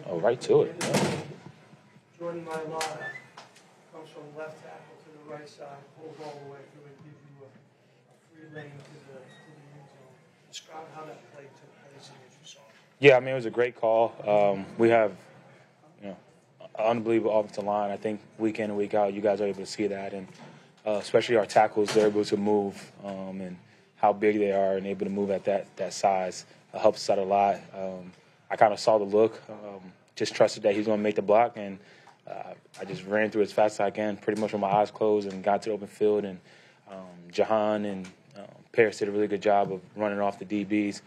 Oh, right to it. Yeah. Jordan Mailata comes from left tackle to the right side, pulls all the way through and gives you a free lane to the end zone. Describe how that play took place and what you saw. Yeah, I mean, it was a great call. We have, an unbelievable offensive line. I think week in and week out, you guys are able to see that. And especially our tackles, they're able to move and how big they are and able to move at that size helps us out a lot. I kind of saw the look, just trusted that he's going to make the block, and I just ran through as fast as I can, pretty much with my eyes closed, and got to the open field. And Jahan and Paris did a really good job of running off the DBs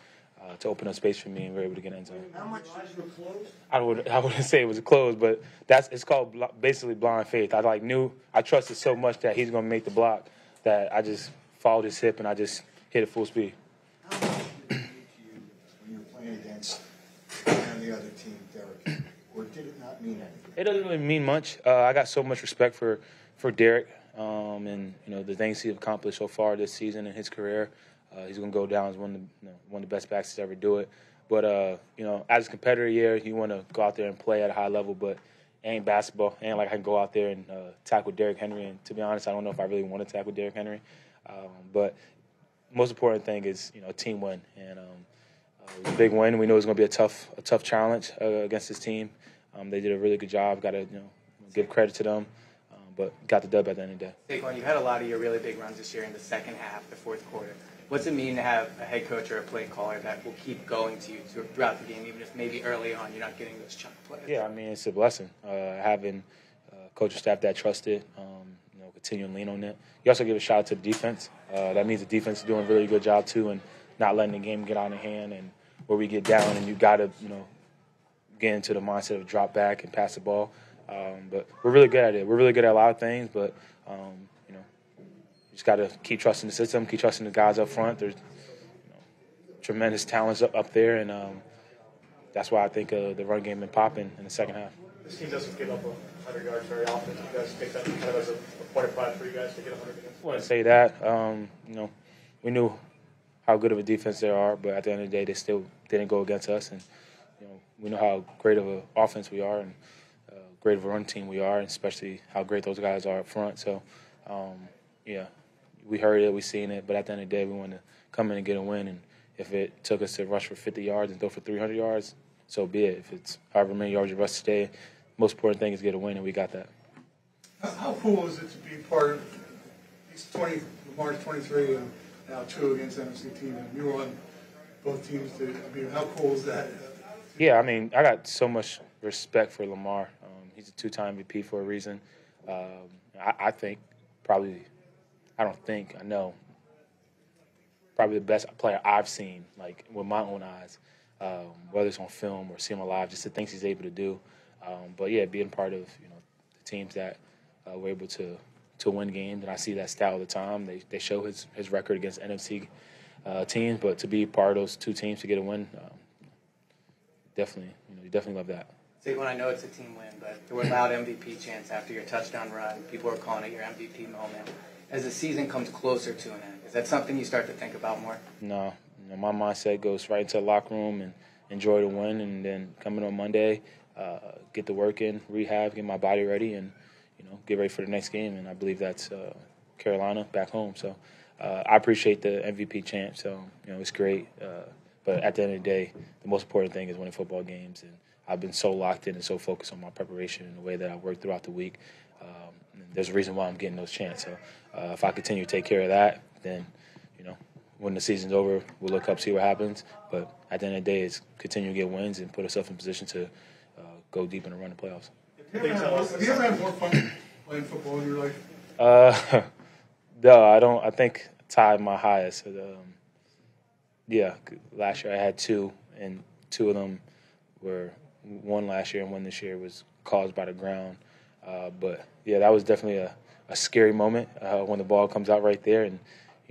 to open up space for me, and we were able to get into it. How much was closed? I wouldn't say it was closed, but it's called basically blind faith. I trusted so much that he's going to make the block that I just followed his hip and I just hit it full speed. How much did it mean to you when you were playing against the other team, Derek, or did it not mean anything? It doesn't really mean much. I got so much respect for Derek and the things he's accomplished so far this season in his career. He's going to go down as one of the best backs to ever do it. But, as a competitor you want to go out there and play at a high level, but it ain't basketball. It ain't like I can go out there and tackle Derrick Henry. And to be honest, I don't know if I really want to tackle Derrick Henry. But most important thing is, a team win. And it was a big win. We know it's going to be a tough challenge against this team. They did a really good job. Got to give credit to them. But got the dub at the end of the day. Saquon, you had a lot of your really big runs this year in the second half, the fourth quarter. What's it mean to have a head coach or a play caller that will keep going to you throughout the game, even if maybe early on you're not getting those chunk plays? Yeah, I mean, it's a blessing having coaching staff that trust it, continue to lean on it. You also give a shout out to the defense. That means the defense is doing a really good job too, and not letting the game get out of hand. And where we get down, and you got to get into the mindset of drop back and pass the ball. But we're really good at it. We're really good at a lot of things, but just got to keep trusting the system, keep trusting the guys up front. There's tremendous talents up there, and that's why I think the run game been popping in the second half. This team doesn't give up 100 yards very often. You guys take that kind of as a point of pride for you guys to get 100 against. I wouldn't say that. We knew how good of a defense they are, but at the end of the day, they still didn't go against us. And we know how great of an offense we are, and great of a run team we are, and especially how great those guys are up front. So, we heard it, we seen it, but at the end of the day, we want to come in and get a win. And if it took us to rush for 50 yards and throw for 300 yards, so be it. If it's however many yards you rush today, most important thing is get a win, and we got that. How cool is it to be part of these March 23 and now 2 against NFC team, and you were on both teams? How cool is that? Yeah, I mean, I got so much respect for Lamar. He's a 2-time MVP for a reason. I think probably – I know probably the best player I've seen, like with my own eyes, whether it's on film or see him live, just the things he's able to do. But yeah, being part of the teams that were able to win games, and I see that style all the time. They show his record against NFC teams, but to be part of those 2 teams to get a win, definitely, you definitely love that. Saquon, I know it's a team win, but there were loud MVP chants after your touchdown run. People were calling it your MVP moment. As the season comes closer to an end, is that something you start to think about more? No. My mindset goes right into the locker room and enjoy the win, and then come in on Monday, get the work in, rehab, get my body ready, and get ready for the next game. And I believe that's Carolina back home. So I appreciate the MVP chant. So it's great. But at the end of the day, the most important thing is winning football games. And I've been so locked in and so focused on my preparation and the way that I work throughout the week. There's a reason why I'm getting those chants. So if I continue to take care of that, then, when the season's over, we'll look up, see what happens. But at the end of the day, it's continue to get wins and put ourselves in position to go deep in the run of playoffs. Have you ever had more fun playing football in your life? No, I don't. I think tied my highest. Last year I had 2, and 2 of them were one last year and one this year was caused by the ground. But yeah, that was definitely a scary moment when the ball comes out right there, and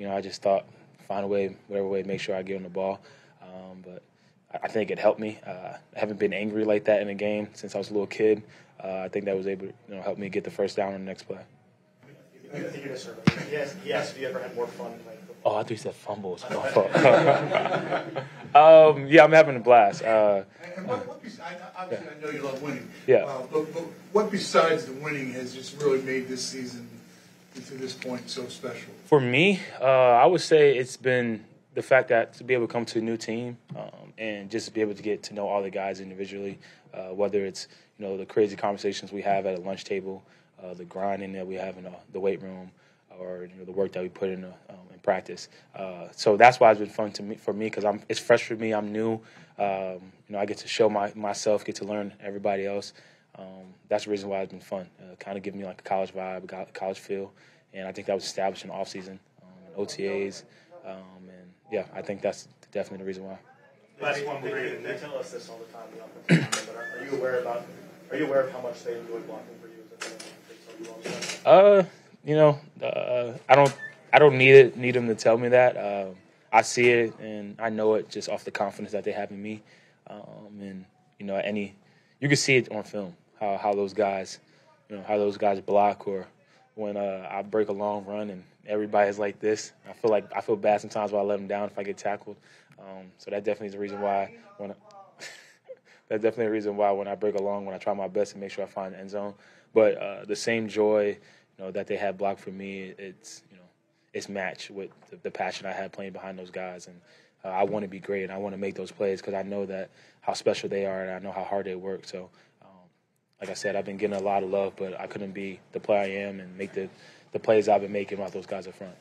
I just thought find a way, whatever way, make sure I get on the ball. But I think it helped me. I haven't been angry like that in a game since I was a little kid. I think that was able to help me get the first down on the next play. I think you just heard him. He asked if you ever had more fun playing football. Oh, I thought you said fumbles. My fault. Yeah, I'm having a blast. And obviously, I know you love winning. Yeah. But what besides the winning has just really made this season to this point so special? For me, I would say it's been the fact that to be able to come to a new team and just to be able to get to know all the guys individually, whether it's the crazy conversations we have at a lunch table, the grinding that we have in the weight room, or the work that we put in practice. So that's why it's been fun for me because it's fresh for me. I'm new. I get to show myself, get to learn everybody else. That's the reason why it's been fun. Kind of give me like a college vibe, a college feel, and I think that was established in the off season, OTAs, and yeah, I think that's definitely the reason why. Last one, they tell us this all the time, the offensive linemen, but are you aware of how much they enjoy blocking for you? Is that something you also I don't need them to tell me that. I see it and I know it just off the confidence that they have in me. And you can see it on film how those guys block, or when I break a long run and everybody's like this. I feel bad sometimes when I let them down if I get tackled. So that definitely is the reason why when I break along, when I try my best to make sure I find the end zone. But the same joy, that they had blocked for me, it's matched with the passion I had playing behind those guys. And I want to be great and I want to make those plays because I know that how special they are and I know how hard they work. So, like I said, I've been getting a lot of love, but I couldn't be the player I am and make the plays I've been making without those guys up front.